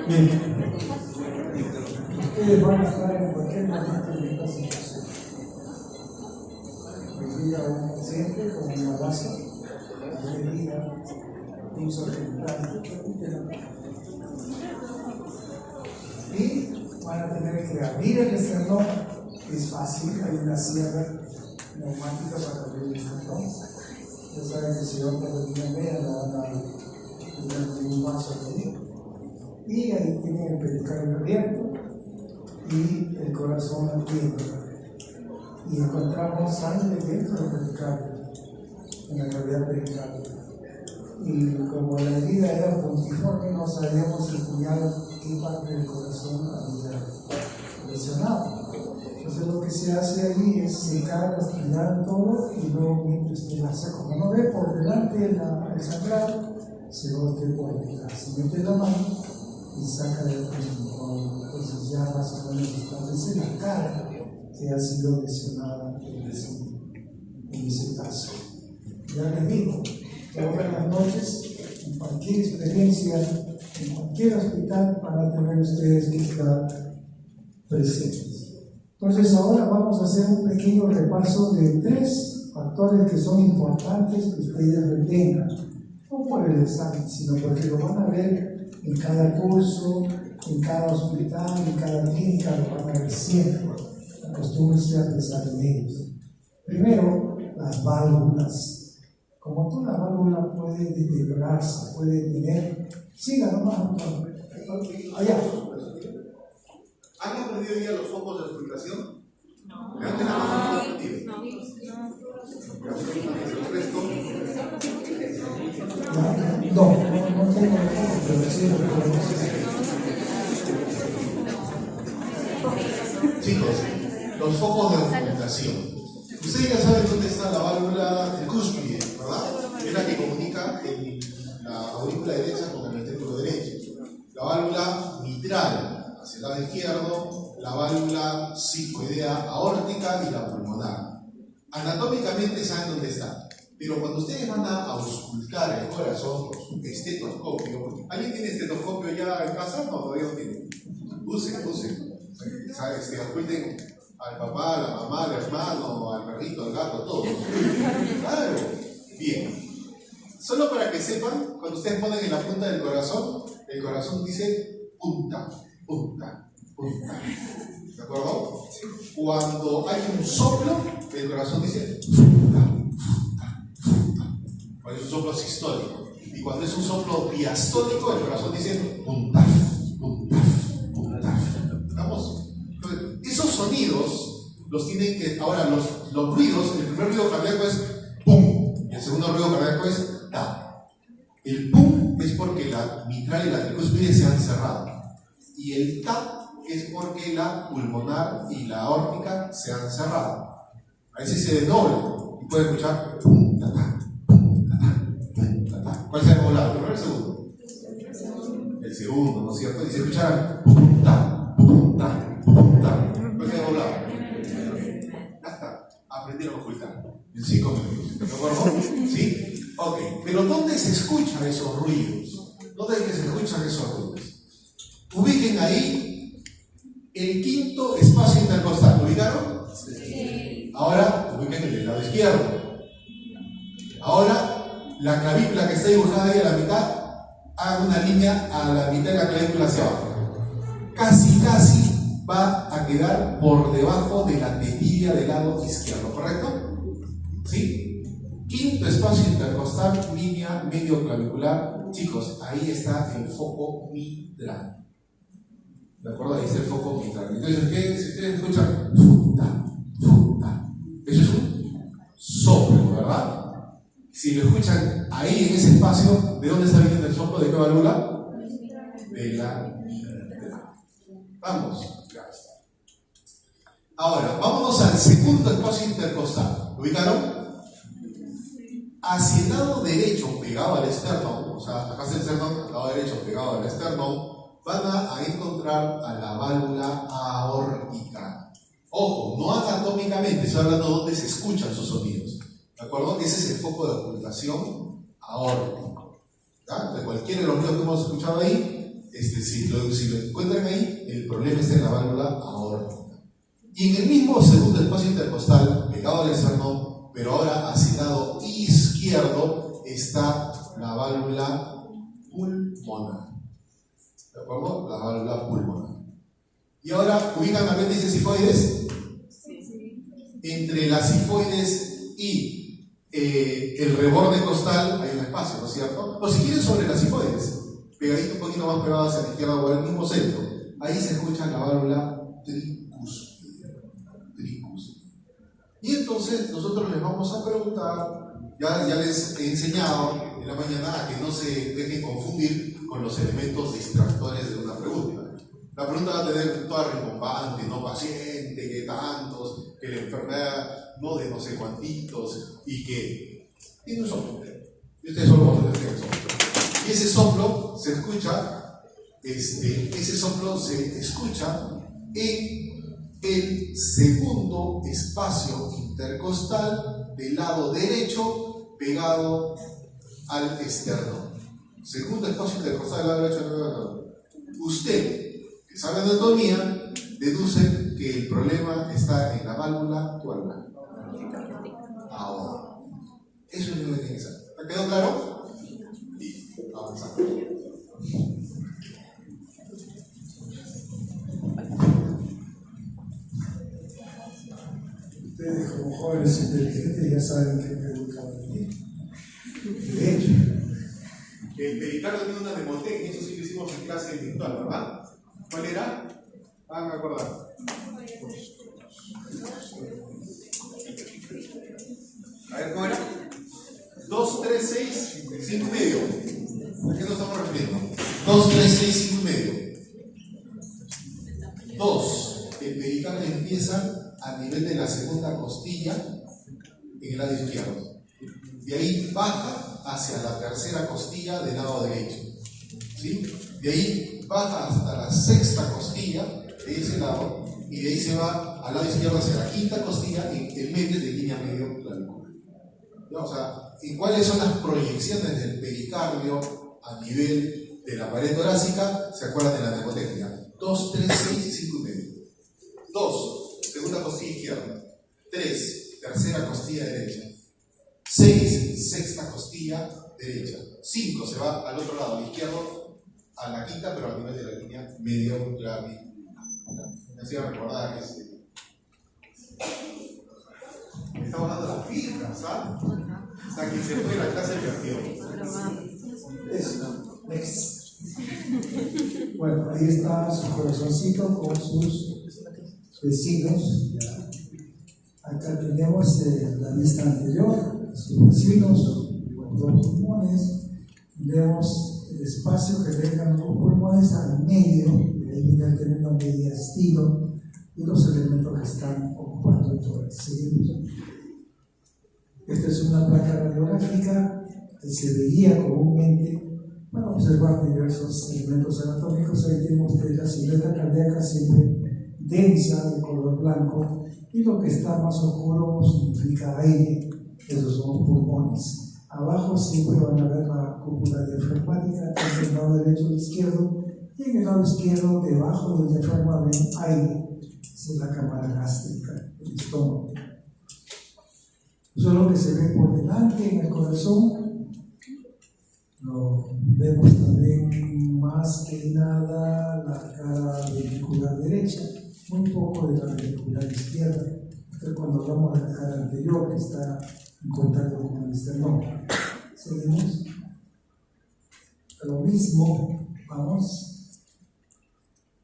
Bien. Ustedes van a estar en cualquier momento en esta situación. Llega un paciente con una base de vida, un solicitante, y van a tener que abrir el esternón. Es fácil, hay una sierra neumática para abrir el esternón. Ya saben que si van por la línea media, la van a dar un vaso medio. Y ahí tienen el pericardio abierto y el corazón abierto. Y encontramos sangre dentro del pericardio, en la cavidad pericardio. Y como la herida era puntiforme, no sabíamos estudiar qué parte del corazón había lesionado. Entonces lo que se hace ahí es secar, aspirar todo y luego mientras como no ve por delante el sangrado, se bote por detrás. Se mete la mano y saca del pulmón. Entonces ya más o menos establece la cara que ha sido lesionada en ese caso. Ya les digo, todas las noches, en cualquier experiencia, en cualquier hospital, van a tener ustedes que estar presentes. Entonces ahora vamos a hacer un pequeño repaso de 3 factores que son importantes que ustedes retengan, no por el examen, sino porque lo van a ver en cada curso, en cada hospital, en cada clínica, lo van a ver siempre. Acostúmbrense a pensar en ellos. Primero, las válvulas. Como toda válvula puede deteriorarse, puede tener... Siga nomás. Allá. ¿Han aprendido ya los focos de auscultación? No. Levanten la mano. No tengo pero sí lo reconozco. Chicos, los focos de auscultación. Ustedes ya saben dónde está la válvula del cúspide, ¿verdad? Es la que comunica la aurícula derecha con el ventrículo derecho. La válvula mitral hacia el lado izquierdo, la válvula psicoidea aórtica y la pulmonar. Anatómicamente saben dónde está, pero cuando ustedes van a auscultar el corazón con su estetoscopio, ¿alguien tiene estetoscopio ya en casa? No, todavía no tiene. Usen. ¿Sabes? Ausculten al papá, a la mamá, al hermano, al perrito, al gato, todos. Claro. Bien. Solo para que sepan, cuando ustedes ponen en la punta del corazón, el corazón dice punta. ¿De acuerdo? Cuando hay un soplo, el corazón dice punta. Cuando es un soplo sistólico. Y cuando es un soplo diastólico, el corazón dice punta. ¿Estamos? Entonces, esos sonidos los tienen que... Ahora, los ruidos, el primer ruido cardíaco es pum. Y el segundo ruido cardíaco es ta. El pum es porque la mitral y la tricúspide se han cerrado. Y el ta es porque la pulmonar y la aórtica se han cerrado. A veces se desdobla y puede escuchar pum, ta, ta, pum, ta, ta, pum, ta, ta. ¿Cuál se ha doblado? ¿El primero o el segundo? El segundo, ¿no es cierto? Y se escucharán pum, ta, pum, ta, pum, ta. ¿Cuál se ha doblado? Ya está. Aprendieron a ocultar en 5 minutos. ¿De acuerdo? ¿Sí? Ok. Pero ¿dónde se escuchan esos ruidos? ¿Dónde es que se escuchan esos ruidos? Ubiquen ahí el quinto espacio intercostal. ¿Lo ubicaron? Sí. Ahora ubiquen el lado izquierdo. Ahora la clavícula que está dibujada ahí a la mitad, hagan una línea a la mitad de la clavícula hacia abajo. Casi va a quedar por debajo de la tetilla del lado izquierdo, ¿correcto? ¿Sí? Quinto espacio intercostal, línea medio clavicular. Chicos, ahí está el foco mitral. ¿De acuerdo? Ahí está el foco mitral. Entonces, ¿qué? Si ustedes escuchan futa, eso es un soplo, ¿verdad? Si lo escuchan ahí en ese espacio, ¿de dónde está viniendo el soplo? ¿De qué válvula? De la mitral. Vamos. Ya está. Ahora, vámonos al segundo espacio intercostal. ¿Lo ubicaron? Hacia el lado derecho, pegado al esternón, o sea, acá está el esternón, al lado derecho, pegado al esternón, van a encontrar a la válvula aórtica. Ojo, no anatómicamente, estoy hablando de donde se escuchan sus sonidos. ¿De acuerdo? Ese es el foco de ocultación aórtico. ¿Ya? De cualquiera de los ruidos que hemos escuchado ahí, si lo encuentran ahí, el problema está en la válvula aórtica. Y en el mismo segundo espacio intercostal, pegado al esternón, pero ahora hacia el lado izquierdo, está la válvula pulmonar. ¿De acuerdo? La válvula pulmonar. Y ahora, ¿ubican apéndices sifoides? Entre las sifoides y el reborde costal hay un espacio, ¿no es cierto? O si quieren, sobre las sifoides, pegadito un poquito más pegado hacia la izquierda o al mismo centro, ahí se escucha la válvula tricúspide. Y entonces nosotros les vamos a preguntar, ya les he enseñado en la mañana a que no se dejen confundir con los elementos distractores de una pregunta. La pregunta va a tener toda rimbombante, no paciente, que tantos, que la enfermedad no de no sé cuantitos, y que tiene un soplo. Y ustedes solo van a tener el soplo. Y ese soplo se escucha, en el segundo espacio intercostal del lado derecho pegado al esternón. Segundo espacio intercostal del lado derecho. Usted, que sabe anatomía, deduce que el problema está en la válvula tubular. Ahora, eso es lo que tiene que ser. ¿Te quedó claro? Y avanzamos. Ustedes como jóvenes inteligentes ya saben qué pregunta van a venir. De hecho, el pericardio tiene una demoteca, eso sí lo hicimos en clase virtual, ¿verdad? ¿Cuál era? Me acordar. A ver, ¿cómo era? 2, 3, 6, 5 y medio. ¿A qué nos estamos refiriendo? 2, 3, 6, 5 y medio. 2. El pericardio empieza a nivel de la segunda costilla en el lado izquierdo. De ahí baja hacia la tercera costilla del lado derecho. ¿Sí? De ahí baja hasta la sexta costilla de ese lado y de ahí se va al lado izquierdo hacia la quinta costilla en el medio de línea medio clavícula. O sea, ¿y cuáles son las proyecciones del pericardio a nivel de la pared torácica? ¿Se acuerdan de la mnemotecnia? 2, 3, 6 y 5 y medio. 2, segunda costilla izquierda. 3, tercera costilla derecha. 6, sexta costilla derecha. 5 se va al otro lado, al izquierdo, a la quinta, pero a nivel de la línea medio clavícula. Me hacía recordar que estamos dando las fijas, ¿sabes? O sea, que se fue la clase de eso, next. Bueno, ahí está su corazoncito con sus vecinos. Acá tenemos la lista anterior, sus vecinos, los dos pulmones. Vemos el espacio que dejan los pulmones al medio, ahí viene el término mediastino, y los elementos que están ocupando el tórax. Esta es una placa radiográfica que se veía comúnmente para observar diversos elementos anatómicos. Ahí tenemos la silueta cardíaca siempre densa, de color blanco, y lo que está más oscuro significa aire, esos son los pulmones. Abajo siempre van a ver la cúpula diafragmática, tanto en el lado derecho e izquierdo, y en el lado izquierdo, debajo del diafragma, ven aire, esa es la cámara gástrica, el estómago. Eso es lo que se ve por delante en el corazón. Lo vemos también más que nada la cara ventricular derecha, muy poco de la ventricular izquierda. Entonces, cuando hablamos de la cara anterior, que está en contacto con el esternón. Seguimos. Lo mismo, vamos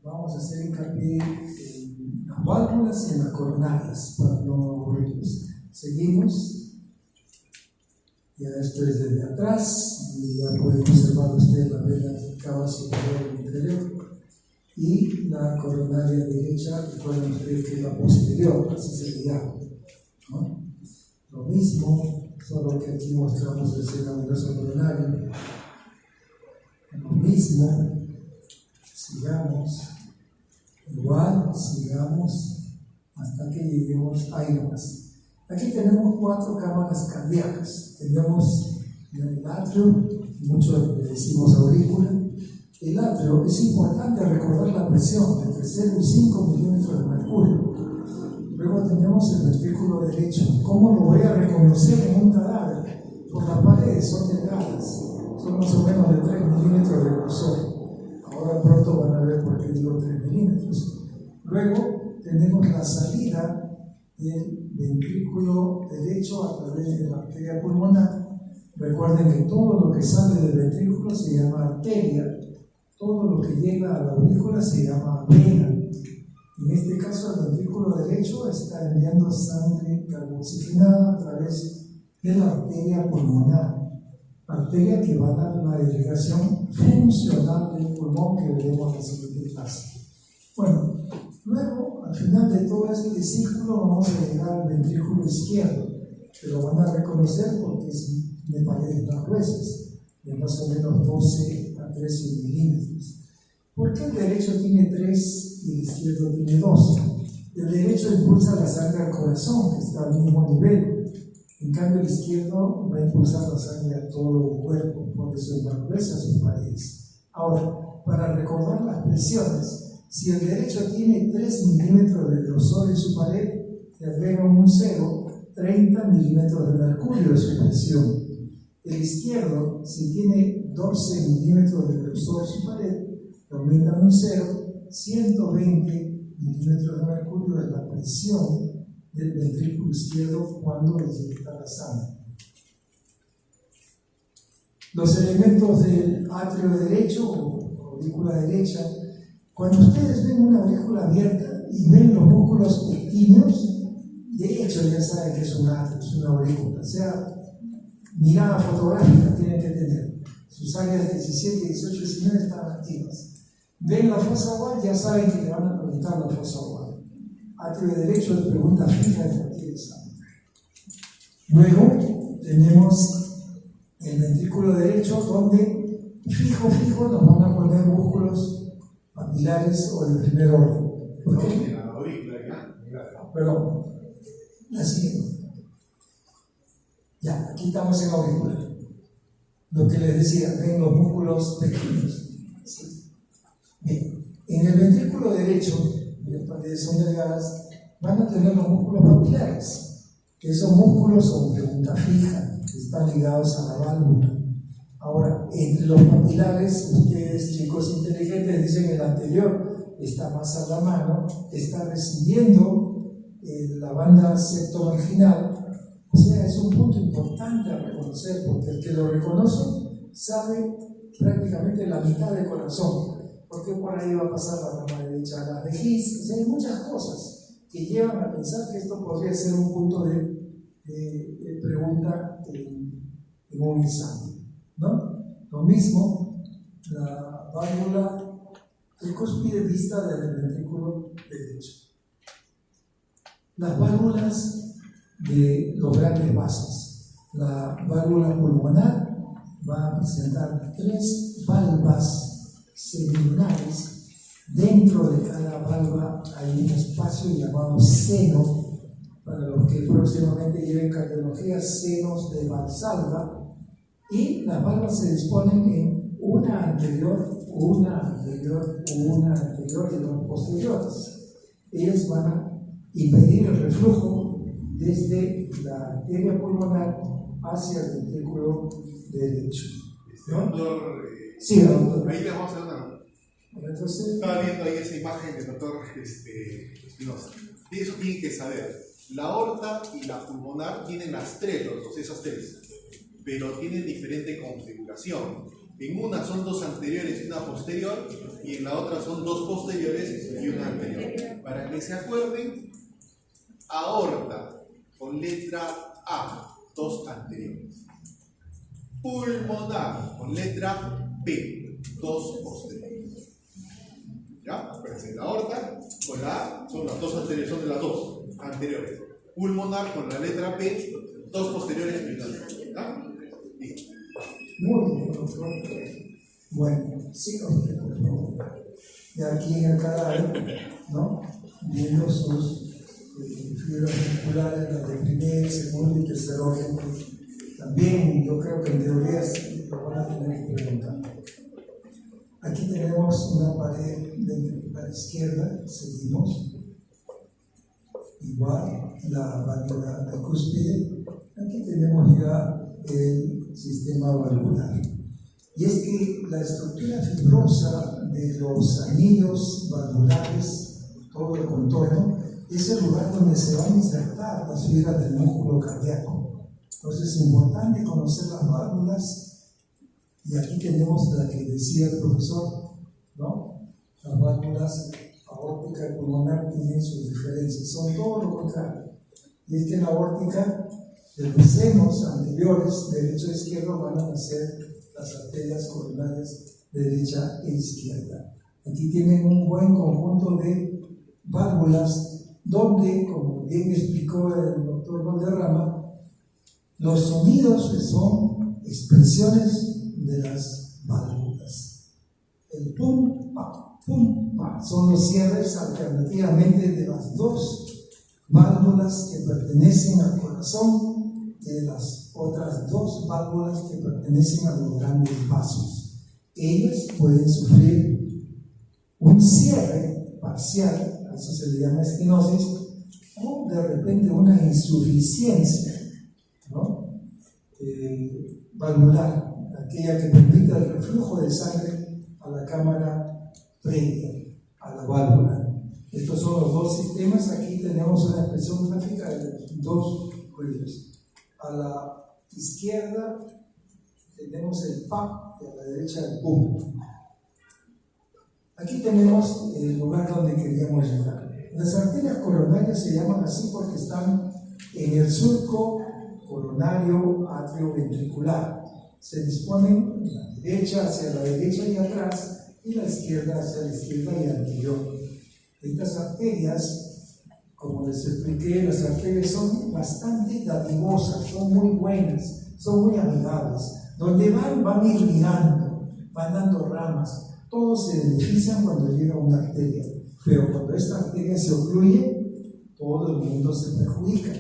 a hacer hincapié en las válvulas y en las coronarias para no aburrirnos. Seguimos. Ya esto es desde atrás, y ya pueden observar ustedes la vena cava superior y inferior. Y la coronaria derecha, recuerden ustedes que es la posterior, así se le llama, ¿no? Lo mismo, solo que aquí mostramos el seno venoso coronario. Lo mismo, sigamos, igual, sigamos, hasta que lleguemos ahí nomás. Aquí tenemos 4 cámaras cardíacas. Tenemos el atrio, muchos le decimos aurícula, el atrio es importante recordar la presión entre 0 y 5 milímetros de mercurio. Luego tenemos el ventrículo derecho. ¿Cómo lo voy a reconocer en un cadáver? Por las paredes son delgadas, son más o menos de 3 milímetros de grosor. Ahora pronto van a ver por qué digo 3 milímetros. Luego tenemos la salida del ventrículo derecho a través de la arteria pulmonar. Recuerden que todo lo que sale del ventrículo se llama arteria, todo lo que llega a la aurícula se llama vena. En este caso, el ventrículo derecho está enviando sangre carboxigenada a través de la arteria pulmonar, arteria que va a dar la irrigación funcional del pulmón que veremos en la siguiente clase. Bueno, luego, al final de todo este círculo, vamos a llegar al ventrículo izquierdo, que lo van a reconocer porque es de paredes más gruesas, de más o menos 12 a 13 milímetros. ¿Por qué el derecho tiene 3 y el izquierdo tiene 2? El derecho impulsa la sangre al corazón, que está al mismo nivel. En cambio, el izquierdo va a impulsar la sangre a todo el cuerpo, por eso es más gruesa sus paredes. Ahora, para recordar las presiones, si el derecho tiene 3 milímetros de grosor en su pared, le agregan un 0, 30 milímetros de mercurio en su presión. El izquierdo, si tiene 12 milímetros de grosor en su pared, le aumentan un 0, 120 milímetros de mercurio es la presión del ventrículo izquierdo cuando le inyecta la sangre. Los elementos del atrio derecho o aurícula derecha, cuando ustedes ven una aurícula abierta y ven los músculos pectíneos, de hecho ya saben que es un atrio, es una aurícula. O sea, mirada fotográfica tienen que tener. Sus áreas 17, 18 y 19 están activas. Ven la fosa oval, ya saben que le van a preguntar la fosa oval. Atrio derecho es pregunta fija en cualquier examen. Luego tenemos el ventrículo derecho, donde fijo nos van a poner músculos papilares o de primer orden. ¿Por qué? Perdón, la siguiente. Ya, aquí estamos en aurícula. Lo que les decía, ven los músculos pequeños. ¿Sí? Bien, en el ventrículo derecho, las paredes son delgadas, van a tener los músculos papilares. Esos músculos son de punta fija, que están ligados a la válvula. Ahora, entre los papilares, ustedes, chicos inteligentes, dicen el anterior está más a la mano, está recibiendo la banda septomarginal. O sea, es un punto importante a reconocer, porque el que lo reconoce sabe prácticamente la mitad del corazón, porque por ahí va a pasar la rama derecha a la de His. O sea, hay muchas cosas que llevan a pensar que esto podría ser un punto de pregunta en un examen, ¿no? Lo mismo, la válvula tricúspide vista del ventrículo derecho. Las válvulas de los grandes vasos. La válvula pulmonar va a presentar 3 valvas semilunares. Dentro de cada valva hay un espacio llamado seno. Para los que próximamente lleven cardiología, senos de Valsalva. Y las valvas se disponen en una anterior y dos posteriores. Ellas van a impedir el reflujo desde la arteria pulmonar hacia el ventrículo derecho. ¿No? Doctor, sí, doctor. Ahí le vamos a dar una. Entonces, Estaba viendo ahí esa imagen del doctor Espinosa. Y eso tienen que saber. La aorta y la pulmonar tienen las 3, esas 3, pero tienen diferente configuración. En una son 2 anteriores y una posterior, y en la otra son 2 posteriores y una anterior. Para que se acuerden, aorta con letra A, 2 anteriores. Pulmonar con letra P, 2 posteriores. ¿Ya? Acuérdense, la aorta con la A son las 2 anteriores, son de las 2 anteriores. Pulmonar con la letra P, 2 posteriores y una anterior. ¿Ya? Listo. muy bien, doctor. Bueno, siga usted, por favor. Y aquí en el cadáver, ¿no? Viendo sus fibras musculares, las de primer, segundo y tercer orden. También yo creo que en teoría lo van a tener que preguntar. Aquí tenemos una pared ventricular izquierda, seguimos. Igual la válvula bicúspide. Aquí tenemos ya el sistema valvular. Y es que la estructura fibrosa de los anillos valvulares, todo el contorno, es el lugar donde se van a insertar las fibras del músculo cardíaco. Entonces es importante conocer las válvulas. Y aquí tenemos la que decía el profesor, ¿no? Las válvulas aórtica y pulmonar tienen sus diferencias, son todo lo contrario. Y es que en la aórtica, de los senos anteriores, derecho e izquierdo, van a nacer las arterias coronarias derecha e izquierda. Aquí tienen un buen conjunto de válvulas donde, como bien explicó el doctor Valderrama, los sonidos son expresiones de las válvulas. El pum, pa, son los cierres alternativamente de las dos válvulas que pertenecen al corazón y de las otras dos válvulas que pertenecen a los grandes vasos. Ellas pueden sufrir un cierre parcial, a eso se le llama estenosis, o de repente una insuficiencia, ¿no? Valvular, aquella que permita el reflujo de sangre a la cámara previa, a la válvula. Estos son los dos sistemas. Aquí tenemos una expresión gráfica de los dos ruidos. A la izquierda tenemos el pa y a la derecha el pum. Aquí tenemos el lugar donde queríamos llegar. Las arterias coronarias se llaman así porque están en el surco coronario atrioventricular. Se disponen la derecha hacia la derecha y atrás, y la izquierda hacia la izquierda y anterior. Estas arterias, como les expliqué, las arterias son bastante dadivosas, son muy buenas, son muy amigables. Donde van irrigando, van dando ramas. Todos se benefician cuando llega una arteria, pero cuando esta arteria se ocluye, todo el mundo se perjudica.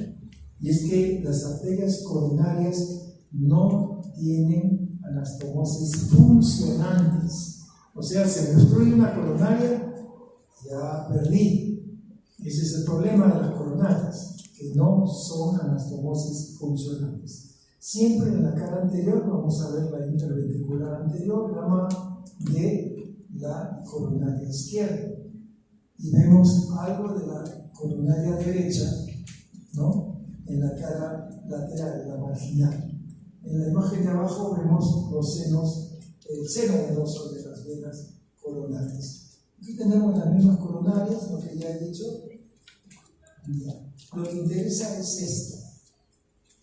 Y es que las arterias coronarias no tienen anastomosis funcionantes. O sea, se me obstruye una coronaria, ya perdí. Ese es el problema de las coronarias, que no son anastomosis funcionantes. Siempre en la cara anterior vamos a ver la interventricular anterior, rama de la coronaria izquierda. Y vemos algo de la coronaria derecha, ¿no? En la cara lateral, la marginal. En la imagen de abajo vemos los senos, el seno venoso de las venas coronarias. Aquí tenemos las mismas coronarias, lo que ya he dicho. Lo que interesa es esto,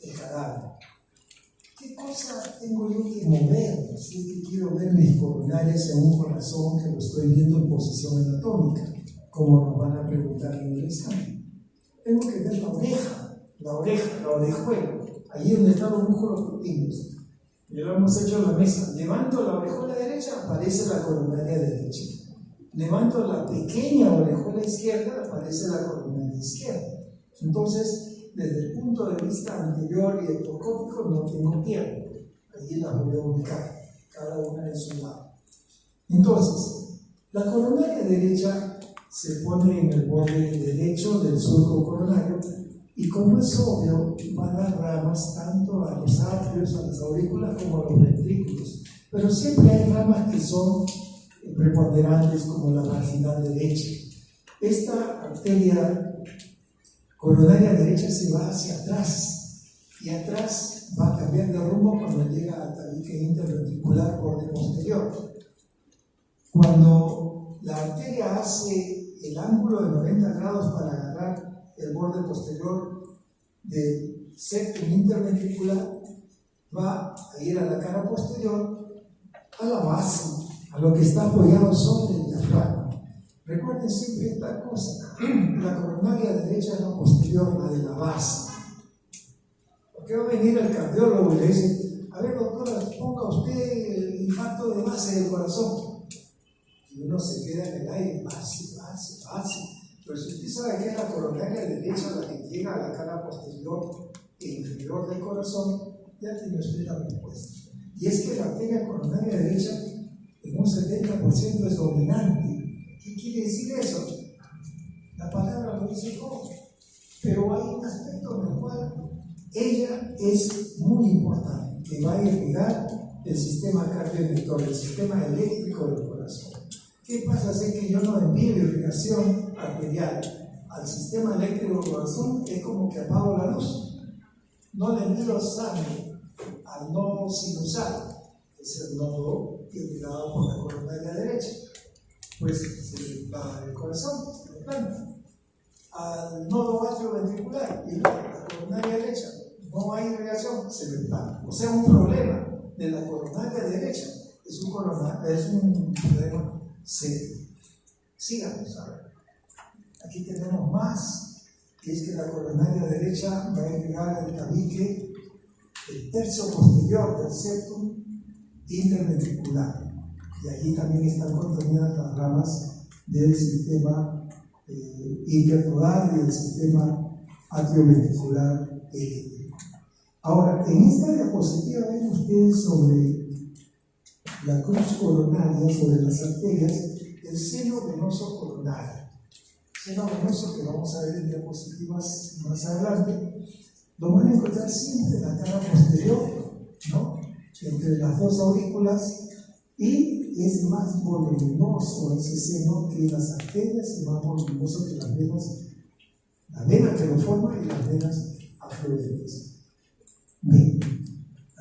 el cadáver. ¿Qué cosa tengo yo que mover si es que quiero ver mis coronarias en un corazón que lo estoy viendo en posición anatómica? Como nos van a preguntar en el examen. Tengo que ver la orejuela, allí donde están los músculos propinos. Ya lo hemos hecho en la mesa. Levanto la orejuela derecha, aparece la coronaria derecha. Levanto la pequeña orejuela izquierda, aparece la coronaria izquierda. Entonces, desde el punto de vista anterior y ectocópico, no tengo tiempo. Allí las voy a ubicar, cada una en su lado. Entonces, la coronaria derecha se pone en el borde derecho del surco coronario y, como es obvio, va a dar ramas tanto a los atrios, a las aurículas como a los ventrículos. Pero siempre hay ramas que son preponderantes, como la marginal derecha. Esta arteria coronaria derecha se va hacia atrás y atrás va a cambiar de rumbo cuando llega al tabique interventricular borde posterior. Cuando la arteria hace el ángulo de 90 grados para agarrar el borde posterior del septum interventricular, va a ir a la cara posterior, a la base, a lo que está apoyado sobre el diafragma. Recuerden siempre esta cosa: la coronaria derecha es la posterior, la de la base. Porque va a venir el cardiólogo y le dice: a ver, doctora, ponga usted el infarto de base del corazón. Y uno se queda en el aire, base. Pero si usted sabe que es la coronaria derecha la que llega a la cara posterior e inferior del corazón, ya tiene usted la respuesta. Y es que la arteria coronaria derecha, en un 70% es dominante. ¿Qué quiere decir eso? La palabra lo dice todo. Pero hay un aspecto en el cual ella es muy importante, que va a irrigar el sistema cardiovetor, el sistema eléctrico del corazón. ¿Qué pasa si es que yo no envío irrigación arterial al sistema eléctrico del corazón? Es como que apago la luz. No le envío sangre al nodo sinusal, que es el nodo irrigado por la coronaria derecha. Pues se va el corazón, se le planta. Al nodo atrioventricular y la coronaria derecha no hay irrigación, se le planta. O sea, un problema de la coronaria derecha es un problema serio. Sigamos a ver. Aquí tenemos más, que es que la coronaria derecha va a irrigar el tabique, el tercio posterior del septum interventricular. Y allí también están contenidas las ramas del sistema internodal y del sistema atrioventricular eléctrico. Ahora, en esta diapositiva ven ustedes sobre la cruz coronaria, sobre las arterias, el seno venoso coronario. Seno venoso que vamos a ver en diapositivas más adelante, lo van a encontrar siempre en la cara posterior, ¿no? Entre las dos aurículas, y es más voluminoso ese seno que las arterias, es más voluminoso que las venas, la vena que lo forma y las venas afluentes. Bien,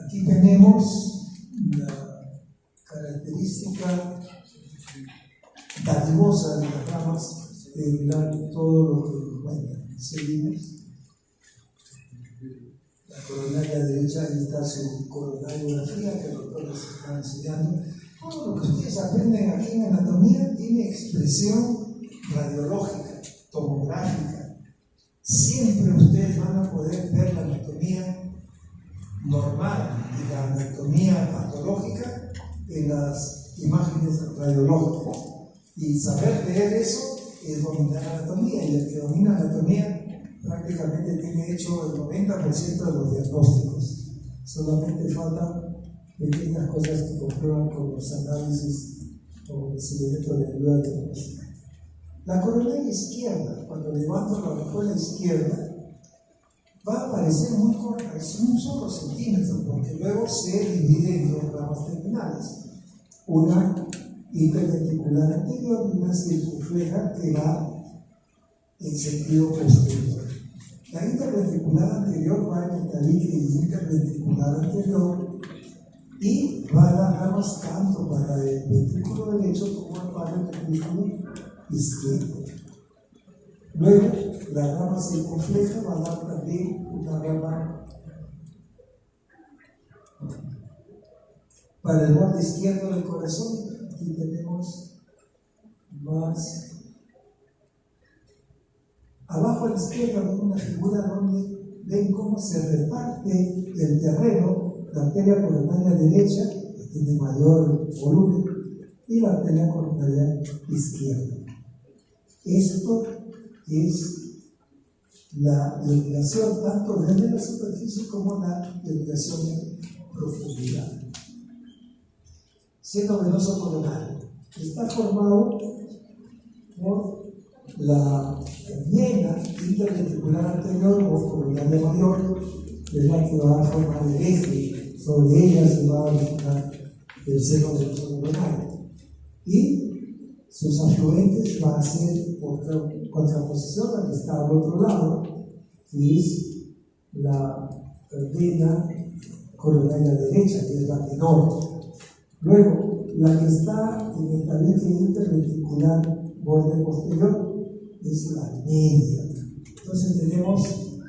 aquí tenemos la característica dadivosa de las ramas de irrigar todo lo que cuentan. Seguimos. La coronaria derecha, ahí está su coronariografía que el doctor les está enseñando. Todo lo que ustedes aprenden aquí en anatomía tiene expresión radiológica, tomográfica. Siempre ustedes van a poder ver la anatomía normal y la anatomía patológica en las imágenes radiológicas. Y saber leer eso es dominar anatomía, y el que domina anatomía prácticamente tiene hecho el 90% de los diagnósticos. Solamente faltan pequeñas cosas que comprueban con los análisis o el seguimiento de ayuda diagnóstica. La coronaria izquierda, cuando levanto la orejuela izquierda, va a aparecer muy corta, es un solo centímetro, porque luego se divide en dos ramas terminales. Una interventricular anterior y una circunfleja que va en sentido posterior. La interventricular anterior va en el tabique interventricular anterior y va a dar ramas tanto para el ventrículo derecho como para el ventrículo izquierdo. Luego, la rama circunfleja va a dar también una rama para el borde izquierdo del corazón. Aquí tenemos más. Abajo a la izquierda ven una figura donde ven cómo se reparte el terreno, la arteria coronaria derecha, que tiene mayor volumen, y la arteria coronaria izquierda. Esto es la irrigación tanto desde la superficie como la irrigación en profundidad. Seno venoso coronario está formado por la vena interventricular anterior o coronaria mayor, que es la que va a formar el eje. Sobre ella se va a originar el seno venoso coronario. Y sus afluentes van a ser otra contraposición a la que está al otro lado, que es la vena coronaria derecha, que es la menor. Luego, la que está en el tabique interventricular borde posterior es la media. Entonces tenemos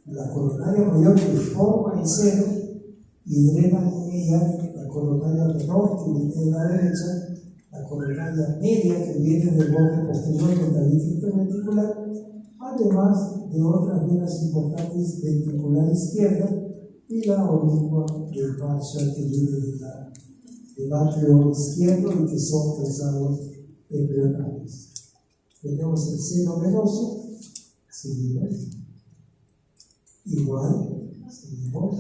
la coronaria mayor que forma el seno y drena en ella la coronaria menor que viene de la derecha, la coronaria media que viene del borde posterior del tabique interventricular, además de otras venas importantes ventricular izquierda y la oblicua de Marshall que viene del atrio izquierdo y que son pesados embrionales. Tenemos el seno venoso, seguimos, igual, seguimos,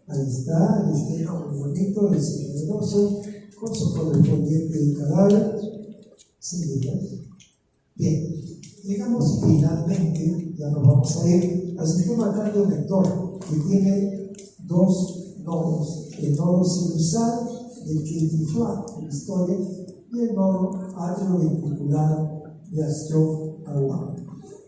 ahí está el esquema muy bonito del seno venoso, con su correspondiente cadáver. Seguidas. Bien, llegamos finalmente, ya nos vamos a ir al sistema cardiolector, que tiene dos nodos: el nodo sinusal del Katie-Flat de la historia y el nodo atrioventricular de Ashok-Awan.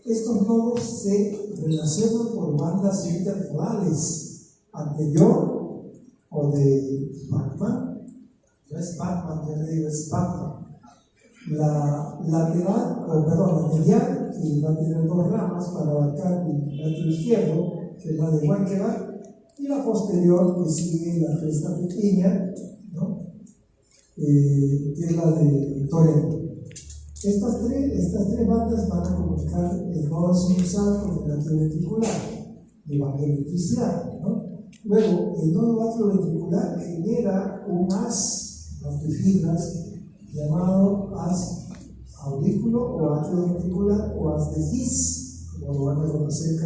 Estos nodos se relacionan por bandas interpolares anterior o de Bachmann, no es Bachmann, ya le digo, es Bachmann. La lateral, la medial, que va a tener dos ramas para abarcar el atrio izquierdo, que es la de Wenckebach, y la posterior, que sigue la cresta pequeña, ¿no? Que es la de Torrent. Estas tres bandas van a comunicar el nodo sinusal con el atrioventricular de electricidad, ¿no? Luego, el nodo atrioventricular genera un haz de fibras llamado haz aurículo o atrioventricular o haz de His, como lo van a conocer